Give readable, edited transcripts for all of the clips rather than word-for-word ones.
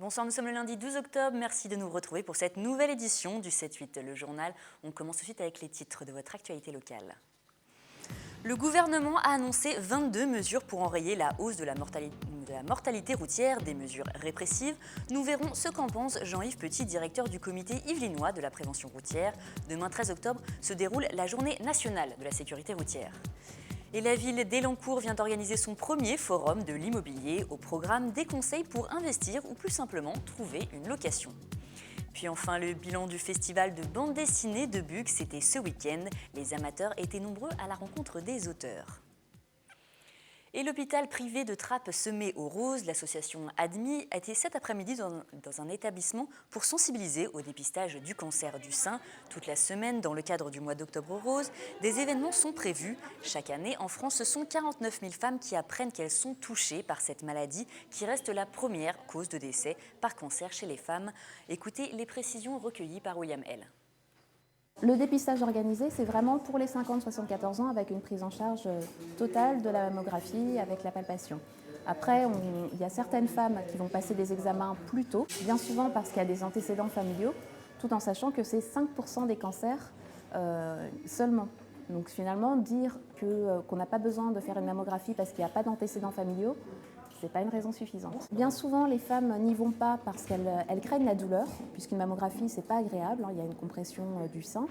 Bonsoir, nous sommes le lundi 12 octobre. Merci de nous retrouver pour cette nouvelle édition du 7-8, le journal. On commence tout de suite avec les titres de votre actualité locale. Le gouvernement a annoncé 22 mesures pour enrayer la hausse de la mortalité routière, des mesures répressives. Nous verrons ce qu'en pense Jean-Yves Petit, directeur du comité yvelinois de la prévention routière. Demain 13 octobre se déroule la journée nationale de la sécurité routière. Et la ville d'Elancourt vient d'organiser son premier forum de l'immobilier au programme des conseils pour investir ou plus simplement trouver une location. Puis enfin, le bilan du festival de bande dessinée de Buc, c'était ce week-end. Les amateurs étaient nombreux à la rencontre des auteurs. Et l'hôpital privé de Trappes se met aux roses. L'association ADMI a été cet après-midi dans un établissement pour sensibiliser au dépistage du cancer du sein. Toute la semaine, dans le cadre du mois d'octobre rose, des événements sont prévus. Chaque année, en France, ce sont 49 000 femmes qui apprennent qu'elles sont touchées par cette maladie qui reste la première cause de décès par cancer chez les femmes. Écoutez les précisions recueillies par William L. Le dépistage organisé, c'est vraiment pour les 50-74 ans avec une prise en charge totale de la mammographie avec la palpation. Après, il y a certaines femmes qui vont passer des examens plus tôt, bien souvent parce qu'il y a des antécédents familiaux, tout en sachant que c'est 5% des cancers seulement. Donc finalement, dire qu'on n'a pas besoin de faire une mammographie parce qu'il n'y a pas d'antécédents familiaux, ce n'est pas une raison suffisante. Bien souvent, les femmes n'y vont pas parce qu'elles craignent la douleur, puisqu'une mammographie, ce n'est pas agréable, il y a une compression du sein,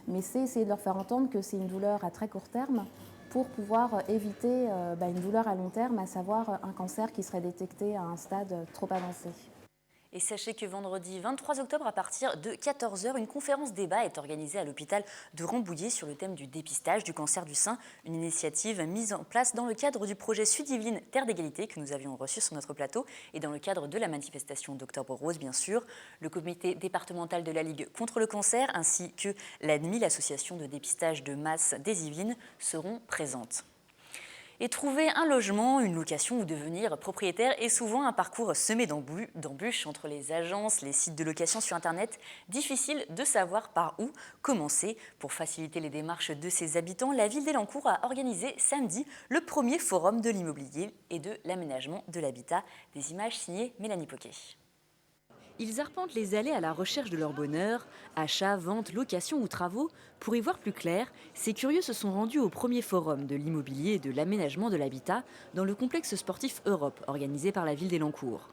mais c'est essayer de leur faire entendre que c'est une douleur à très court terme pour pouvoir éviter une douleur à long terme, à savoir un cancer qui serait détecté à un stade trop avancé. Et sachez que vendredi 23 octobre, à partir de 14 h, une conférence débat est organisée à l'hôpital de Rambouillet sur le thème du dépistage du cancer du sein, une initiative mise en place dans le cadre du projet Sud-Yvelines Terre d'égalité que nous avions reçu sur notre plateau et dans le cadre de la manifestation d'Octobre Rose, bien sûr. Le comité départemental de la Ligue contre le cancer ainsi que l'ADMI, l'association de dépistage de masse des Yvelines, seront présentes. Et trouver un logement, une location ou devenir propriétaire est souvent un parcours semé d'embûches entre les agences, les sites de location sur Internet. Difficile de savoir par où commencer. Pour faciliter les démarches de ses habitants, la ville d'Elancourt a organisé samedi le premier forum de l'immobilier et de l'aménagement de l'habitat. Des images signées Mélanie Poquet. Ils arpentent les allées à la recherche de leur bonheur, achats, ventes, locations ou travaux. Pour y voir plus clair, ces curieux se sont rendus au premier forum de l'immobilier et de l'aménagement de l'habitat dans le complexe sportif Europe, organisé par la ville d'Elancourt.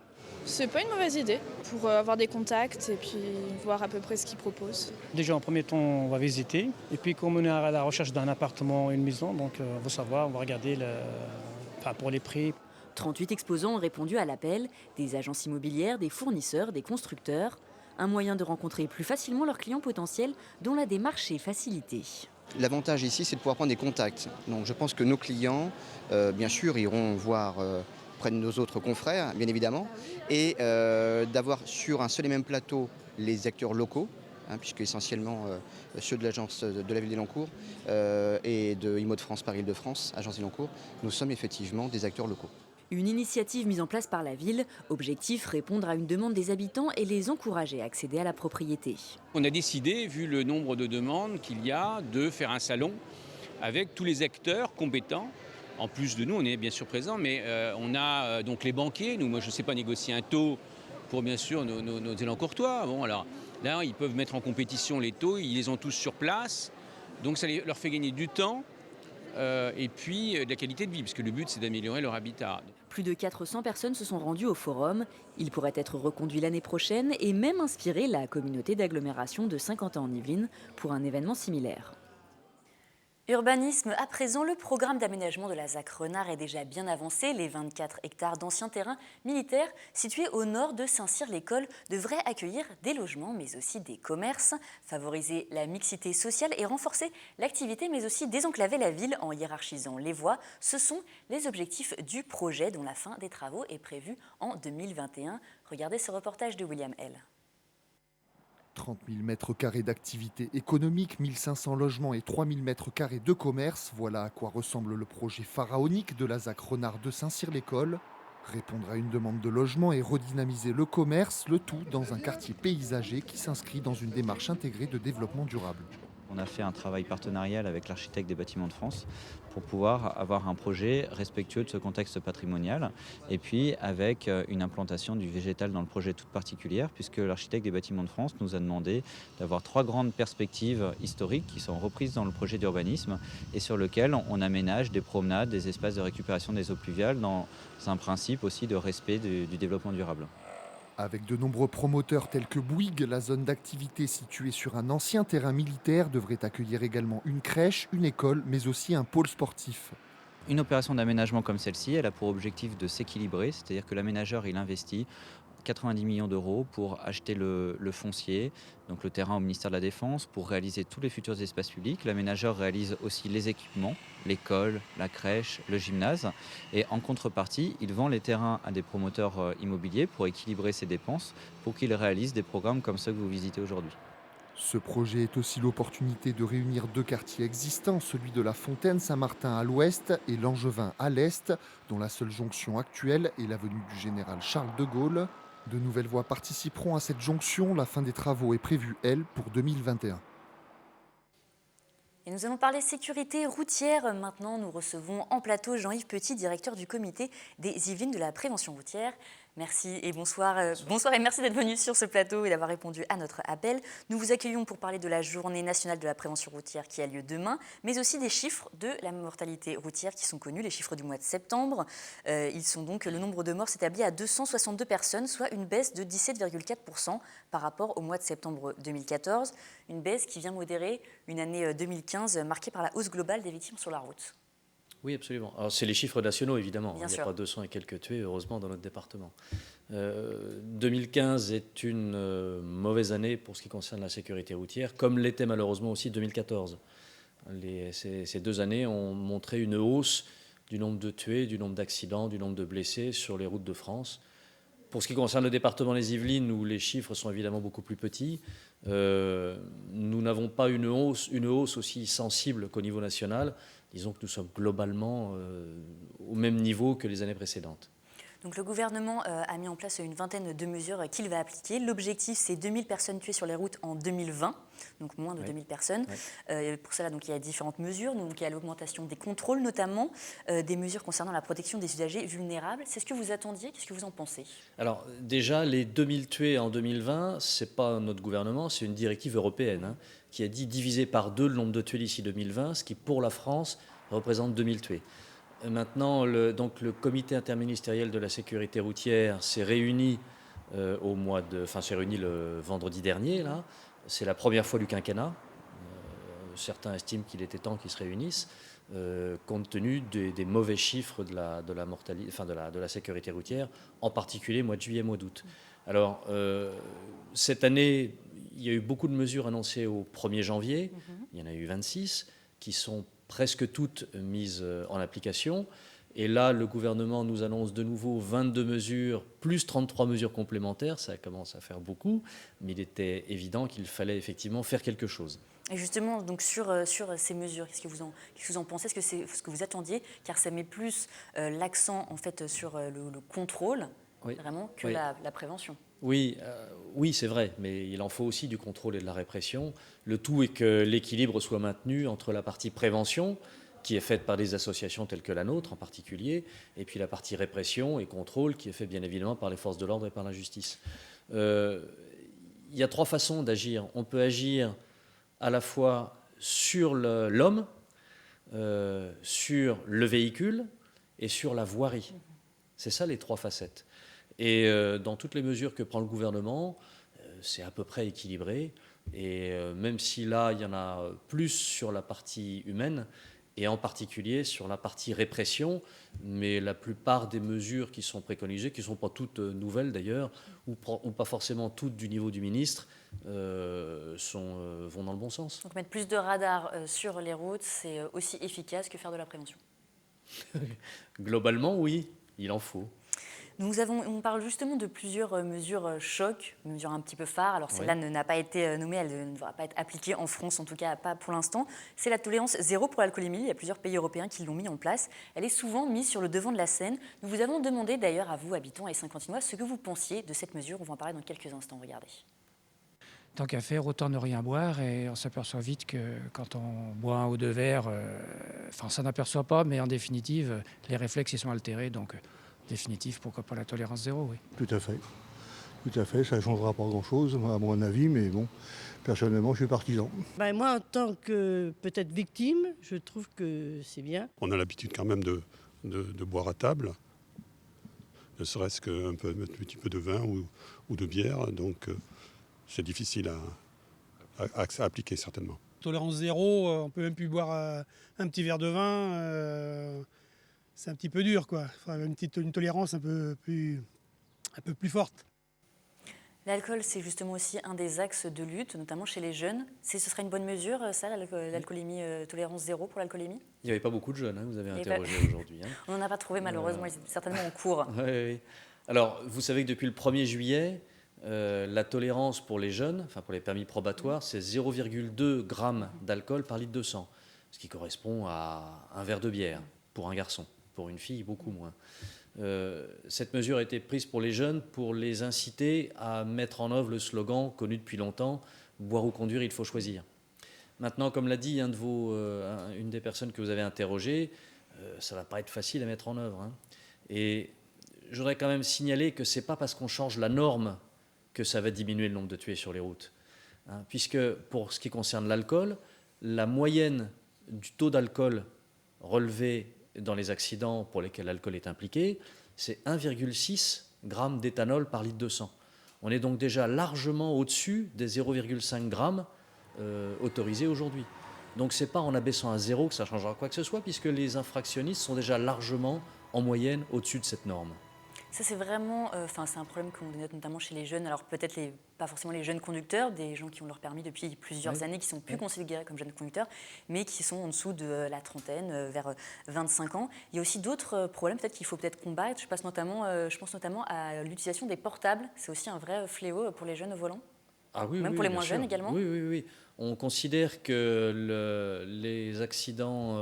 C'est pas une mauvaise idée pour avoir des contacts et puis voir à peu près ce qu'ils proposent. Déjà en premier temps on va visiter et puis comme on est à la recherche d'un appartement, une maison, donc on va savoir, on va regarder pour les prix. 38 exposants ont répondu à l'appel, des agences immobilières, des fournisseurs, des constructeurs. Un moyen de rencontrer plus facilement leurs clients potentiels dont la démarche est facilitée. L'avantage ici, c'est de pouvoir prendre des contacts. Donc je pense que nos clients, bien sûr, iront voir près de nos autres confrères, bien évidemment, et d'avoir sur un seul et même plateau les acteurs locaux, puisque essentiellement ceux de l'agence de la ville d'Elancourt et de IMO de France, Paris-Île-de-France, agence d'Elancourt, nous sommes effectivement des acteurs locaux. Une initiative mise en place par la ville, objectif répondre à une demande des habitants et les encourager à accéder à la propriété. On a décidé, vu le nombre de demandes qu'il y a, de faire un salon avec tous les acteurs compétents. En plus de nous, on est bien sûr présents, mais on a donc les banquiers. Moi, je ne sais pas négocier un taux pour bien sûr nos Élancourtois. Bon, alors là, ils peuvent mettre en compétition les taux, ils les ont tous sur place. Donc ça leur fait gagner du temps. Et puis de la qualité de vie, parce que le but c'est d'améliorer leur habitat. Plus de 400 personnes se sont rendues au forum. Il pourrait être reconduit l'année prochaine et même inspirer la communauté d'agglomération de Saint-Quentin-en-Yvelines pour un événement similaire. Urbanisme, à présent, le programme d'aménagement de la ZAC Renard est déjà bien avancé. Les 24 hectares d'anciens terrains militaires situés au nord de Saint-Cyr-l'École devraient accueillir des logements, mais aussi des commerces, favoriser la mixité sociale et renforcer l'activité, mais aussi désenclaver la ville en hiérarchisant les voies. Ce sont les objectifs du projet dont la fin des travaux est prévue en 2021. Regardez ce reportage de William L. 30 000 mètres carrés d'activité économique, 1 500 logements et 3 000 mètres carrés de commerce. Voilà à quoi ressemble le projet pharaonique de la ZAC Renard de Saint-Cyr-l'École. Répondre à une demande de logement et redynamiser le commerce, le tout dans un quartier paysager qui s'inscrit dans une démarche intégrée de développement durable. On a fait un travail partenarial avec l'architecte des bâtiments de France pour pouvoir avoir un projet respectueux de ce contexte patrimonial et puis avec une implantation du végétal dans le projet toute particulière puisque l'architecte des bâtiments de France nous a demandé d'avoir 3 grandes perspectives historiques qui sont reprises dans le projet d'urbanisme et sur lesquelles on aménage des promenades, des espaces de récupération des eaux pluviales dans un principe aussi de respect du développement durable. Avec de nombreux promoteurs tels que Bouygues, la zone d'activité située sur un ancien terrain militaire devrait accueillir également une crèche, une école, mais aussi un pôle sportif. Une opération d'aménagement comme celle-ci, elle a pour objectif de s'équilibrer, c'est-à-dire que l'aménageur, il investit 90 millions d'euros pour acheter le foncier, donc le terrain au ministère de la Défense, pour réaliser tous les futurs espaces publics. L'aménageur réalise aussi les équipements, l'école, la crèche, le gymnase. Et en contrepartie, il vend les terrains à des promoteurs immobiliers pour équilibrer ses dépenses, pour qu'ils réalisent des programmes comme ceux que vous visitez aujourd'hui. Ce projet est aussi l'opportunité de réunir 2 quartiers existants, celui de la Fontaine-Saint-Martin à l'ouest et Langevin à l'est, dont la seule jonction actuelle est l'avenue du Général Charles de Gaulle. De nouvelles voies participeront à cette jonction. La fin des travaux est prévue, elle, pour 2021. Et nous allons parler sécurité routière. Maintenant, nous recevons en plateau Jean-Yves Petit, directeur du comité des Yvelines de la prévention routière. Merci et bonsoir. Bonsoir et merci d'être venu sur ce plateau et d'avoir répondu à notre appel. Nous vous accueillons pour parler de la journée nationale de la prévention routière qui a lieu demain, mais aussi des chiffres de la mortalité routière qui sont connus, les chiffres du mois de septembre. Ils sont donc, le nombre de morts s'établit à 262 personnes, soit une baisse de 17,4% par rapport au mois de septembre 2014. Une baisse qui vient modérer une année 2015 marquée par la hausse globale des victimes sur la route. Oui, absolument. Alors, c'est les chiffres nationaux, évidemment. Bien Il n'y sûr. a pas 200 et quelques tués, heureusement, dans notre département. 2015 est une mauvaise année pour ce qui concerne la sécurité routière, comme l'était malheureusement aussi 2014. Ces 2 années ont montré une hausse du nombre de tués, du nombre d'accidents, du nombre de blessés sur les routes de France. Pour ce qui concerne le département des Yvelines, où les chiffres sont évidemment beaucoup plus petits, nous n'avons pas une hausse aussi sensible qu'au niveau national. Disons que nous sommes globalement au même niveau que les années précédentes. Donc le gouvernement a mis en place une vingtaine de mesures qu'il va appliquer. L'objectif, c'est 2000 personnes tuées sur les routes en 2020, donc moins de 2000 personnes. Pour cela, donc, il y a différentes mesures. Donc, il y a l'augmentation des contrôles, notamment des mesures concernant la protection des usagers vulnérables. C'est ce que vous attendiez? Qu'est-ce que vous en pensez? Alors déjà, les 2000 tués en 2020, ce n'est pas notre gouvernement, c'est une directive européenne qui a dit diviser par 2 le nombre de tués d'ici 2020, ce qui pour la France représente 2000 tués. Maintenant, le comité interministériel de la sécurité routière s'est réuni s'est réuni le vendredi dernier. Là, c'est la première fois du quinquennat. Certains estiment qu'il était temps qu'ils se réunissent, compte tenu des mauvais chiffres de la mortalité, de la sécurité routière, en particulier mois de juillet, mois d'août. Alors, cette année, il y a eu beaucoup de mesures annoncées au 1er janvier. Il y en a eu 26 qui sont presque toutes mises en application. Et là, le gouvernement nous annonce de nouveau 22 mesures, plus 33 mesures complémentaires. Ça commence à faire beaucoup, mais il était évident qu'il fallait effectivement faire quelque chose. Et justement, donc sur ces mesures, qu'est-ce que vous en pensez? Est-ce que c'est ce que vous attendiez? Car ça met plus l'accent en fait, sur le contrôle, vraiment, que la prévention. Oui, c'est vrai, mais il en faut aussi du contrôle et de la répression. Le tout est que l'équilibre soit maintenu entre la partie prévention, qui est faite par des associations telles que la nôtre en particulier, et puis la partie répression et contrôle, qui est faite bien évidemment par les forces de l'ordre et par la justice. Il y a 3 façons d'agir. On peut agir à la fois sur l'homme, sur le véhicule et sur la voirie. C'est ça les 3 facettes. Et dans toutes les mesures que prend le gouvernement, c'est à peu près équilibré. Et même si là, il y en a plus sur la partie humaine, et en particulier sur la partie répression, mais la plupart des mesures qui sont préconisées, qui ne sont pas toutes nouvelles d'ailleurs, ou pas forcément toutes du niveau du ministre, vont dans le bon sens. Donc mettre plus de radars sur les routes, c'est aussi efficace que faire de la prévention. Globalement, oui, il en faut. On parle justement de plusieurs mesures choc, mesures un petit peu phares. Alors celle-là n'a pas été nommée, elle ne devra pas être appliquée en France, en tout cas pas pour l'instant. C'est la tolérance zéro pour l'alcoolémie. Il y a plusieurs pays européens qui l'ont mis en place. Elle est souvent mise sur le devant de la scène. Nous vous avons demandé d'ailleurs à vous, habitants et Saint-Quentinois, ce que vous pensiez de cette mesure. On va en parler dans quelques instants, regardez. tant qu'à faire, autant ne rien boire. Et on s'aperçoit vite que quand on boit 1 ou 2 verres, ça n'aperçoit pas, mais en définitive, les réflexes ils sont altérés. Donc, définitive, pourquoi pas la tolérance zéro, oui. Tout à fait. Tout à fait, ça ne changera pas grand-chose, à mon avis, mais bon, personnellement, je suis partisan. Moi, en tant que peut-être victime, je trouve que c'est bien. On a l'habitude quand même de boire à table, ne serait-ce qu'un petit peu de vin ou de bière, donc c'est difficile à appliquer certainement. Tolérance zéro, on peut même plus boire un petit verre de vin, c'est un petit peu dur, quoi. Il faudrait une tolérance un peu plus forte. L'alcool, c'est justement aussi un des axes de lutte, notamment chez les jeunes. Ce serait une bonne mesure, ça, l'alcoolémie, tolérance zéro pour l'alcoolémie? Il n'y avait pas beaucoup de jeunes, vous avez interrogé aujourd'hui. On n'en a pas trouvé malheureusement, ils étaient certainement en cours. Oui. Alors, vous savez que depuis le 1er juillet, la tolérance pour les jeunes, pour les permis probatoires, c'est 0,2 g d'alcool par litre de sang, ce qui correspond à un verre de bière pour un garçon. Pour une fille, beaucoup moins. Cette mesure a été prise pour les jeunes pour les inciter à mettre en œuvre le slogan connu depuis longtemps « Boire ou conduire, il faut choisir ». Maintenant, comme l'a dit une des personnes que vous avez interrogées, ça ne va pas être facile à mettre en œuvre. Et je voudrais quand même signaler que ce n'est pas parce qu'on change la norme que ça va diminuer le nombre de tués sur les routes. Puisque pour ce qui concerne l'alcool, la moyenne du taux d'alcool relevé dans les accidents pour lesquels l'alcool est impliqué, c'est 1,6 g d'éthanol par litre de sang. On est donc déjà largement au-dessus des 0,5 g autorisés aujourd'hui. Donc ce n'est pas en abaissant à 0 que ça changera quoi que ce soit, puisque les infractionnistes sont déjà largement en moyenne au-dessus de cette norme. Ça, c'est vraiment, c'est un problème qu'on dénote notamment chez les jeunes. Alors peut-être pas forcément les jeunes conducteurs, des gens qui ont leur permis depuis plusieurs années, qui sont plus considérés comme jeunes conducteurs, mais qui sont en dessous de la trentaine, vers 25 ans. Il y a aussi d'autres problèmes peut-être qu'il faut combattre. Je pense notamment à l'utilisation des portables. C'est aussi un vrai fléau pour les jeunes au volant. Ah oui, même pour les moins jeunes également. Oui. On considère que les accidents,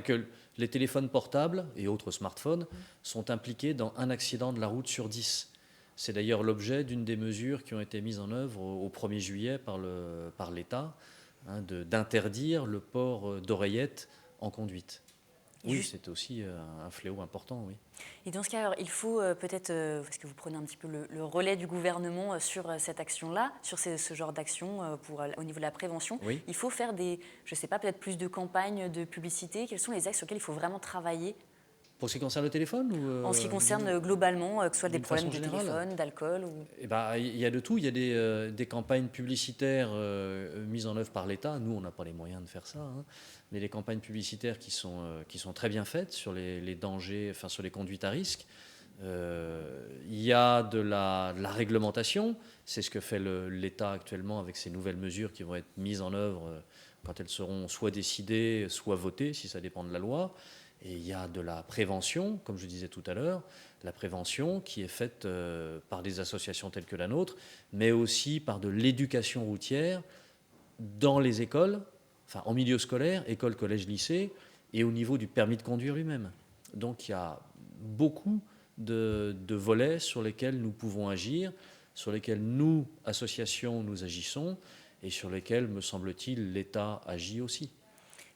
que les téléphones portables et autres smartphones sont impliqués dans un accident de la route sur 10. C'est d'ailleurs l'objet d'une des mesures qui ont été mises en œuvre au 1er juillet par l'État, d'interdire le port d'oreillettes en conduite. Oui, c'est aussi un fléau important, oui. Et dans ce cas, alors, il faut peut-être, parce que vous prenez un petit peu le relais du gouvernement sur cette action-là, sur ce genre d'action au niveau de la prévention, il faut faire peut-être plus de campagnes de publicité. Quels sont les axes sur lesquels il faut vraiment travailler? Pour ce qui concerne le téléphone ou en ce qui concerne globalement, que ce soit des problèmes de téléphone, d'alcool il y a de tout. Il y a des campagnes publicitaires mises en œuvre par l'État. Nous, on n'a pas les moyens de faire ça. Mais les campagnes publicitaires qui sont très bien faites sur les dangers, sur les conduites à risque. Il y a de la réglementation. C'est ce que fait l'État actuellement avec ces nouvelles mesures qui vont être mises en œuvre quand elles seront soit décidées, soit votées, si ça dépend de la loi. Et il y a de la prévention, comme je disais tout à l'heure, la prévention qui est faite par des associations telles que la nôtre, mais aussi par de l'éducation routière dans les écoles, en milieu scolaire, école, collège, lycée, et au niveau du permis de conduire lui-même. Donc il y a beaucoup de volets sur lesquels nous pouvons agir, sur lesquels nous, associations, nous agissons, et sur lesquels, me semble-t-il, l'État agit aussi.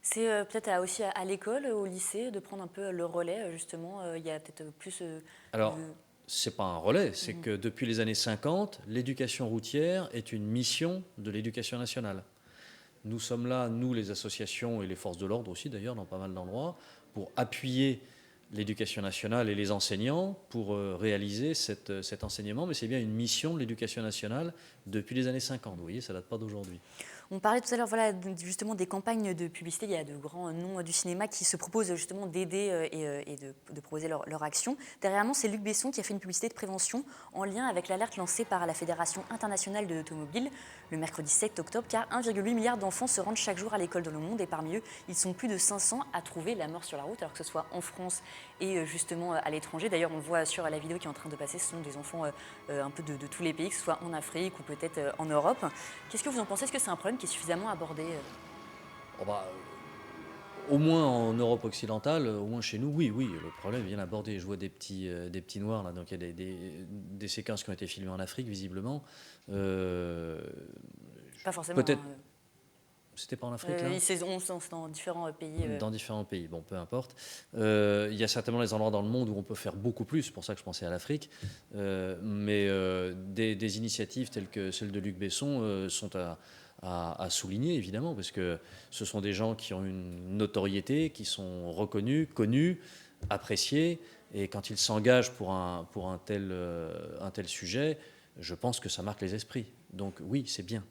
C'est peut-être aussi à l'école, au lycée, de prendre un peu le relais, justement. Il y a peut-être plus... Alors, ce n'est pas un relais, c'est que depuis les années 50, l'éducation routière est une mission de l'éducation nationale. Nous sommes là, nous, les associations et les forces de l'ordre aussi, d'ailleurs, dans pas mal d'endroits, pour appuyer l'éducation nationale et les enseignants pour réaliser cet enseignement. Mais c'est bien une mission de l'éducation nationale depuis les années 50. Vous voyez, ça ne date pas d'aujourd'hui. On parlait tout à l'heure justement des campagnes de publicité. Il y a de grands noms du cinéma qui se proposent justement d'aider et de proposer leur action. Derrière moi, c'est Luc Besson qui a fait une publicité de prévention en lien avec l'alerte lancée par la Fédération internationale de l'automobile le mercredi 7 octobre, car 1,8 milliard d'enfants se rendent chaque jour à l'école dans le monde et parmi eux, ils sont plus de 500 à trouver la mort sur la route, alors que ce soit en France et justement à l'étranger. D'ailleurs, on le voit sur la vidéo qui est en train de passer, ce sont des enfants un peu de tous les pays, que ce soit en Afrique ou peut-être en Europe. Qu'est-ce que vous en pensez? Est-ce que c'est un problème qui est suffisamment abordé? Au moins en Europe occidentale, au moins chez nous, oui, le problème est bien abordé. Je vois des petits noirs, là, donc il y a des séquences qui ont été filmées en Afrique, visiblement. Pas forcément. Peut-être. C'était pas en Afrique, là c'est dans différents pays. Dans différents pays, bon, peu importe. Il y a certainement des endroits dans le monde où on peut faire beaucoup plus, c'est pour ça que je pensais à l'Afrique. Mais des initiatives telles que celle de Luc Besson sont à souligner, évidemment, parce que ce sont des gens qui ont une notoriété, qui sont reconnus, connus, appréciés, et quand ils s'engagent pour un tel sujet, je pense que ça marque les esprits. Donc oui, c'est bien.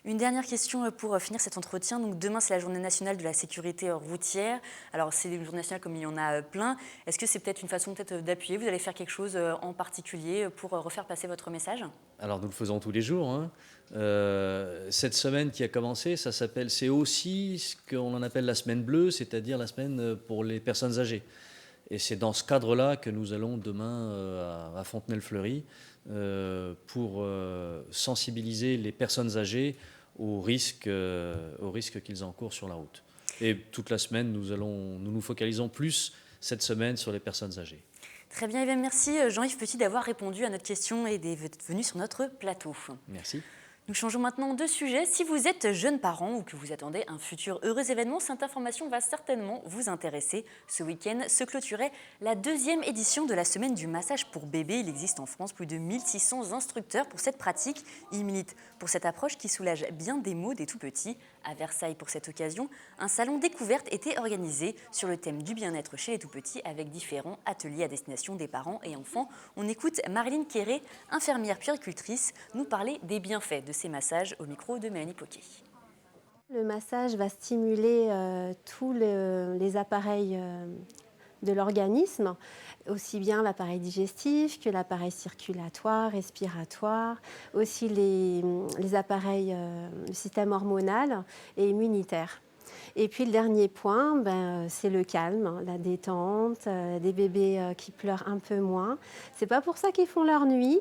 Une dernière question pour finir cet entretien. Donc demain, c'est la journée nationale de la sécurité routière. Alors, c'est une journée nationale comme il y en a plein. Est-ce que c'est peut-être une façon d'appuyer? Vous allez faire quelque chose en particulier pour refaire passer votre message? Alors, nous le faisons tous les jours, hein. Cette semaine qui a commencé, c'est aussi ce qu'on en appelle la semaine bleue, c'est-à-dire la semaine pour les personnes âgées. Et c'est dans ce cadre-là que nous allons demain à Fontenay-le-Fleury pour sensibiliser les personnes âgées aux risques qu'ils encourent sur la route. Et toute la semaine, nous nous focalisons plus cette semaine sur les personnes âgées. Très bien, et bien merci Jean-Yves Petit d'avoir répondu à notre question et d'être venu sur notre plateau. Merci. Nous changeons maintenant de sujet. Si vous êtes jeune parent ou que vous attendez un futur heureux événement, cette information va certainement vous intéresser. Ce week-end se clôturait la 2e édition de la semaine du massage pour bébés. Il existe en France plus de 1600 instructeurs pour cette pratique. Ils militent pour cette approche qui soulage bien des maux des tout-petits. À Versailles, pour cette occasion, un salon découverte était organisé sur le thème du bien-être chez les tout-petits avec différents ateliers à destination des parents et enfants. On écoute Marilyn Quéré, infirmière puéricultrice, nous parler des bienfaits de ces massages au micro de Mélanie Poquet. Le massage va stimuler tous les appareils de l'organisme, aussi bien l'appareil digestif que l'appareil circulatoire, respiratoire, aussi les appareils, le système hormonal et immunitaire. Et puis le dernier point, c'est le calme, la détente, des bébés qui pleurent un peu moins. C'est pas pour ça qu'ils font leur nuit,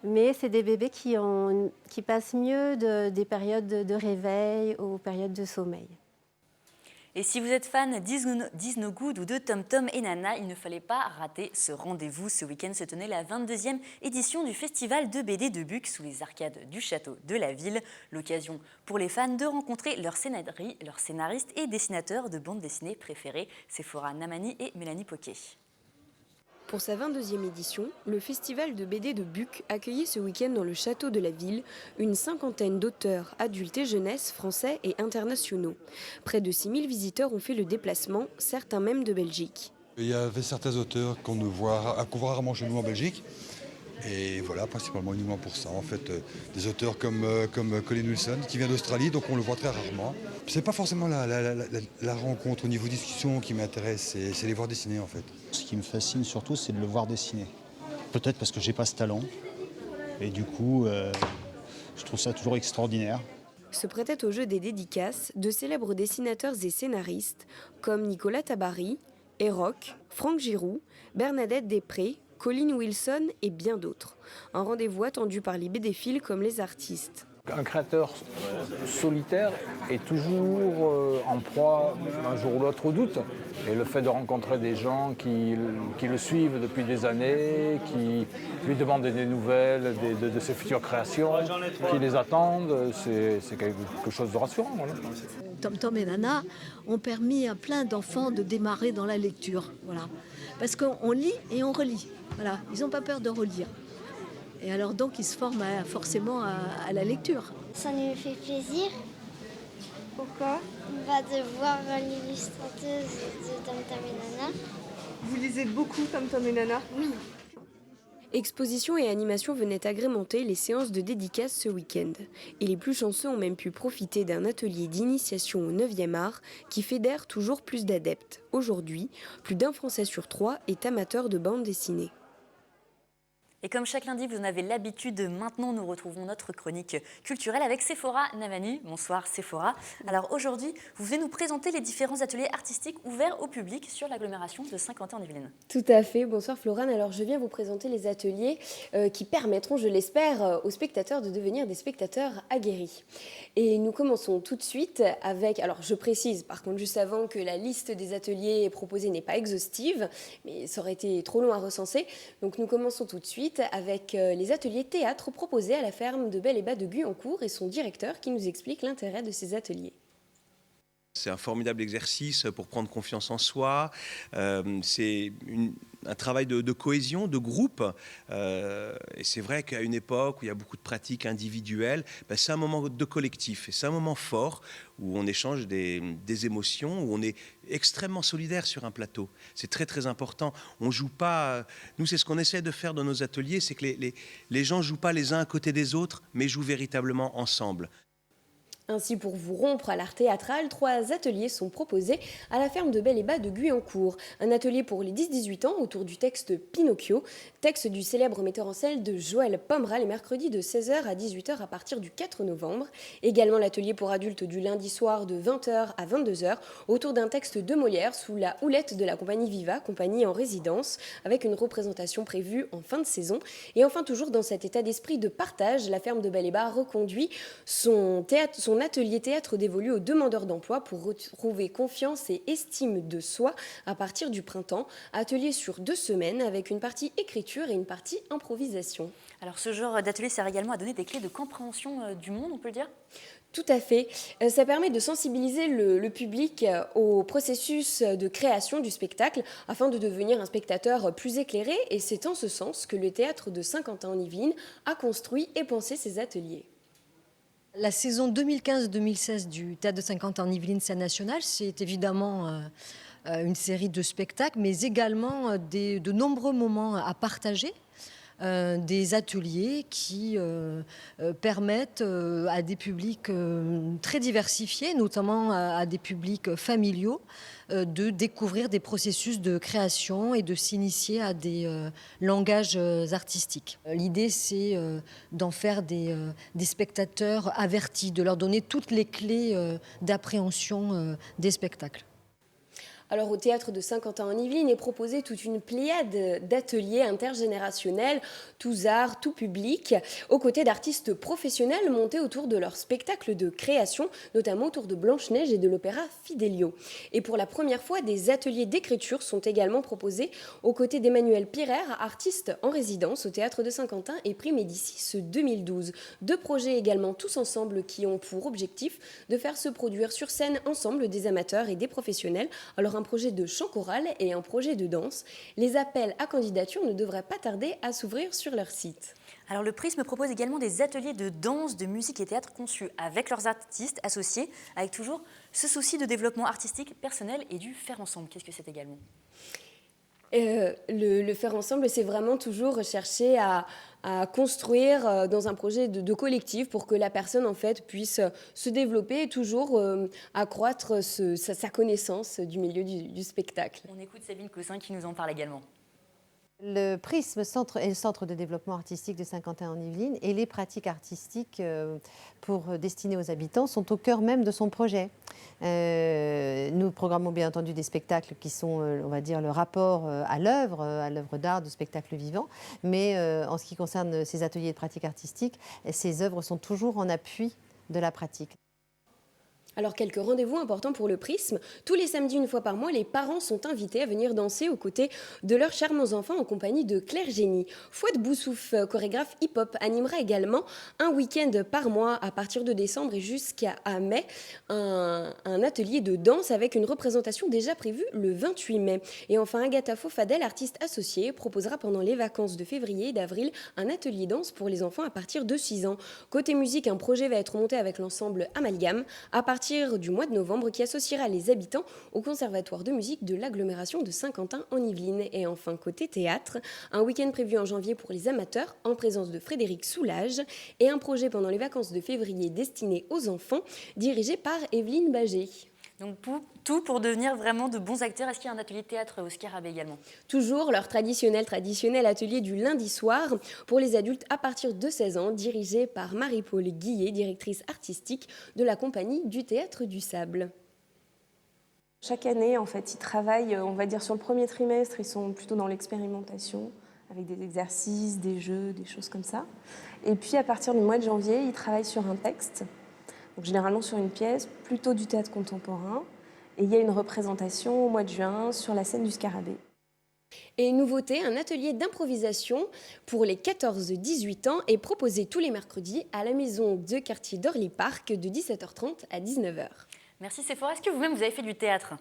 mais c'est des bébés qui passent mieux des périodes de réveil aux périodes de sommeil. Et si vous êtes fan d'Is No Good ou de Tom Tom et Nana, il ne fallait pas rater ce rendez-vous. Ce week-end se tenait la 22e édition du festival de BD de Buc sous les arcades du château de la ville. L'occasion pour les fans de rencontrer leurs scénaristes et dessinateurs de bande dessinée préférés, Sephora Namani et Mélanie Poquet. Pour sa 22e édition, le festival de BD de Buc accueillait ce week-end dans le château de la ville une 50aine d'auteurs, adultes et jeunesse, français et internationaux. Près de 6000 visiteurs ont fait le déplacement, certains même de Belgique. Il y avait certains auteurs qu'on voit rarement chez nous en Belgique. Et voilà, principalement uniquement pour ça. En fait, des auteurs comme Colin Wilson, qui vient d'Australie, donc on le voit très rarement. C'est pas forcément la rencontre au niveau discussion qui m'intéresse, c'est les voir dessiner en fait. Ce qui me fascine surtout, c'est de le voir dessiner. Peut-être parce que j'ai pas ce talent. Et du coup, je trouve ça toujours extraordinaire. Se prêtaient au jeu des dédicaces de célèbres dessinateurs et scénaristes comme Nicolas Tabary, Eroc, Franck Giroux, Bernadette Després, Colin Wilson et bien d'autres. Un rendez-vous attendu par les BDphiles comme les artistes. Un créateur solitaire est toujours en proie un jour ou l'autre au doute. Et le fait de rencontrer des gens qui le suivent depuis des années, qui lui demandent des nouvelles de ses futures créations, qui les attendent, c'est quelque chose de rassurant. Voilà. Tom Tom et Nana ont permis à plein d'enfants de démarrer dans la lecture. Voilà. Parce qu'on lit et on relit. Voilà. Ils n'ont pas peur de relire. Et alors donc ils se forment forcément à la lecture. Ça nous fait plaisir. Pourquoi? De voir l'illustrateuse de Tom Tom et Nana. Vous lisez beaucoup Tom Tom et Nana? Oui. Exposition et animation venaient agrémenter les séances de dédicaces ce week-end. Et les plus chanceux ont même pu profiter d'un atelier d'initiation au 9e art qui fédère toujours plus d'adeptes. Aujourd'hui, plus d'un Français sur 3 est amateur de bande dessinée. Et comme chaque lundi, vous en avez l'habitude, maintenant nous retrouvons notre chronique culturelle avec Sephora Namani. Bonsoir Sephora. Alors aujourd'hui, vous venez nous présenter les différents ateliers artistiques ouverts au public sur l'agglomération de Saint-Quentin-en-Yvelines. Tout à fait. Bonsoir Florane. Alors je viens vous présenter les ateliers qui permettront, je l'espère, aux spectateurs de devenir des spectateurs aguerris. Et nous commençons tout de suite avec, alors je précise par contre juste avant que la liste des ateliers proposés n'est pas exhaustive, mais ça aurait été trop long à recenser. Donc nous commençons tout de suite suite avec les ateliers théâtre proposés à la ferme de Bel et Bas de Guyancourt et son directeur qui nous explique l'intérêt de ces ateliers. C'est un formidable exercice pour prendre confiance en soi. C'est un travail de cohésion, de groupe. Et c'est vrai qu'à une époque où il y a beaucoup de pratiques individuelles, c'est un moment de collectif. Et c'est un moment fort où on échange des émotions, où on est extrêmement solidaire sur un plateau. C'est très très important. On joue pas. Nous, c'est ce qu'on essaie de faire dans nos ateliers, c'est que les gens jouent pas les uns à côté des autres, mais jouent véritablement ensemble. Ainsi, pour vous rompre à l'art théâtral, 3 ateliers sont proposés à la ferme de Bel et Bas de Guyancourt. Un atelier pour les 10-18 ans autour du texte Pinocchio, texte du célèbre metteur en scène de Joël Pomera, les mercredis de 16h à 18h à partir du 4 novembre. Également l'atelier pour adultes du lundi soir de 20h à 22h autour d'un texte de Molière sous la houlette de la compagnie Viva, compagnie en résidence, avec une représentation prévue en fin de saison. Et enfin, toujours dans cet état d'esprit de partage, la ferme de Bel et Bas reconduit son atelier théâtre dévolu aux demandeurs d'emploi pour retrouver confiance et estime de soi à partir du printemps. Atelier sur 2 semaines avec une partie écriture et une partie improvisation. Alors ce genre d'atelier sert également à donner des clés de compréhension du monde, on peut le dire ? Tout à fait. Ça permet de sensibiliser le public au processus de création du spectacle afin de devenir un spectateur plus éclairé. Et c'est en ce sens que le théâtre de Saint-Quentin-en-Yvelines a construit et pensé ces ateliers. La saison 2015-2016 du Théâtre de Saint-Quentin-en-Yvelines Scène Nationale, c'est évidemment une série de spectacles, mais également de nombreux moments à partager. Des ateliers qui permettent à des publics très diversifiés, notamment à des publics familiaux, de découvrir des processus de création et de s'initier à des langages artistiques. L'idée, c'est d'en faire des spectateurs avertis, de leur donner toutes les clés d'appréhension des spectacles. Alors au théâtre de Saint-Quentin-en-Yvelines est proposée toute une pléiade d'ateliers intergénérationnels, tous arts, tout public, aux côtés d'artistes professionnels montés autour de leur spectacle de création, notamment autour de Blanche-Neige et de l'opéra Fidelio. Et pour la première fois, des ateliers d'écriture sont également proposés aux côtés d'Emmanuel Pirer, artiste en résidence au théâtre de Saint-Quentin et prix Médicis 2012. 2 projets également tous ensemble qui ont pour objectif de faire se produire sur scène ensemble des amateurs et des professionnels. Alors un projet de chant choral et un projet de danse. Les appels à candidature ne devraient pas tarder à s'ouvrir sur leur site. Alors le Prisme propose également des ateliers de danse, de musique et théâtre conçus avec leurs artistes associés, avec toujours ce souci de développement artistique personnel et du faire ensemble. Qu'est-ce que c'est également ? Le faire ensemble, c'est vraiment toujours chercher à construire dans un projet de collectif pour que la personne en fait puisse se développer et toujours accroître sa connaissance du milieu du spectacle. On écoute Sabine Cossin qui nous en parle également. Le Prisme est le centre de développement artistique de Saint-Quentin-en-Yvelines et les pratiques artistiques destinées aux habitants sont au cœur même de son projet. Nous programmons bien entendu des spectacles qui sont, on va dire, le rapport à l'œuvre d'art, de spectacle vivant. Mais en ce qui concerne ces ateliers de pratiques artistiques, ces œuvres sont toujours en appui de la pratique. Alors, quelques rendez-vous importants pour le Prisme. Tous les samedis, 1 fois par mois, les parents sont invités à venir danser aux côtés de leurs charmants enfants en compagnie de Claire Génie. Fouad Boussouf, chorégraphe hip-hop, animera également un week-end par mois à partir de décembre et jusqu'à mai un atelier de danse avec une représentation déjà prévue le 28 mai. Et enfin, Agatha Fofadel, artiste associée, proposera pendant les vacances de février et d'avril un atelier danse pour les enfants à partir de 6 ans. Côté musique, un projet va être monté avec l'ensemble Amalgame à partir du mois de novembre qui associera les habitants au Conservatoire de musique de l'agglomération de Saint-Quentin-en-Yvelines. Et enfin, côté théâtre, un week-end prévu en janvier pour les amateurs en présence de Frédéric Soulage et un projet pendant les vacances de février destiné aux enfants dirigé par Evelyne Bagé. Donc tout pour devenir vraiment de bons acteurs. Est-ce qu'il y a un atelier de théâtre au Scarabée également ? Toujours leur traditionnel atelier du lundi soir pour les adultes à partir de 16 ans, dirigé par Marie-Paule Guillet, directrice artistique de la compagnie du Théâtre du Sable. Chaque année, en fait, ils travaillent, on va dire sur le premier trimestre, ils sont plutôt dans l'expérimentation, avec des exercices, des jeux, des choses comme ça. Et puis à partir du mois de janvier, ils travaillent sur un texte. Donc, généralement sur une pièce, plutôt du théâtre contemporain. Et il y a une représentation au mois de juin sur la scène du Scarabée. Et nouveauté, un atelier d'improvisation pour les 14-18 ans est proposé tous les mercredis à la maison de quartier d'Orly Park de 17h30 à 19h. Merci Sephora. Est-ce que vous-même vous avez fait du théâtre?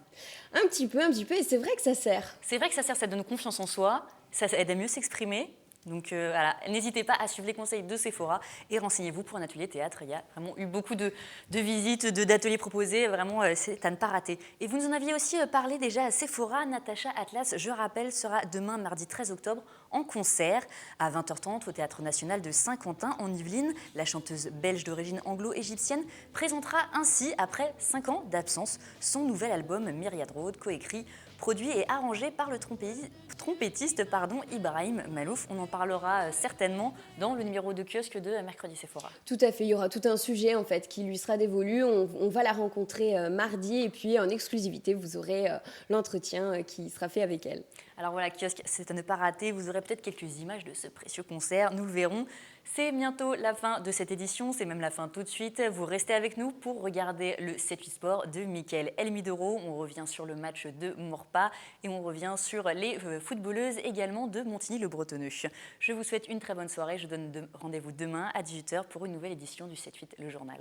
Un petit peu, et c'est vrai que ça sert. C'est vrai que ça sert, ça donne confiance en soi, ça aide à mieux s'exprimer. Donc voilà, n'hésitez pas à suivre les conseils de Sephora et renseignez-vous pour un atelier théâtre. Il y a vraiment eu beaucoup de visites, d'ateliers proposés, vraiment c'est à ne pas rater. Et vous nous en aviez aussi parlé déjà à Sephora. Natacha Atlas, je rappelle, sera demain mardi 13 octobre en concert à 20h30 au Théâtre National de Saint-Quentin en Yvelines. La chanteuse belge d'origine anglo-égyptienne présentera ainsi, après 5 ans d'absence, son nouvel album Myriad Road, coécrit, produit et arrangé par le trompettiste Ibrahim Malouf. On en parlera certainement dans le numéro de kiosque de Mercredi Sephora. Tout à fait, il y aura tout un sujet en fait qui lui sera dévolu. On va la rencontrer mardi et puis en exclusivité, vous aurez l'entretien qui sera fait avec elle. Alors voilà, kiosque, c'est à ne pas rater. Vous aurez peut-être quelques images de ce précieux concert, nous le verrons. C'est bientôt la fin de cette édition, c'est même la fin tout de suite. Vous restez avec nous pour regarder le 7-8 Sport de Mickaël Elmidoro. On revient sur le match de Maurepas et on revient sur les footballeuses également de Montigny-le-Bretonneux. Je vous souhaite une très bonne soirée. Je donne rendez-vous demain à 18h pour une nouvelle édition du 7-8 Le Journal.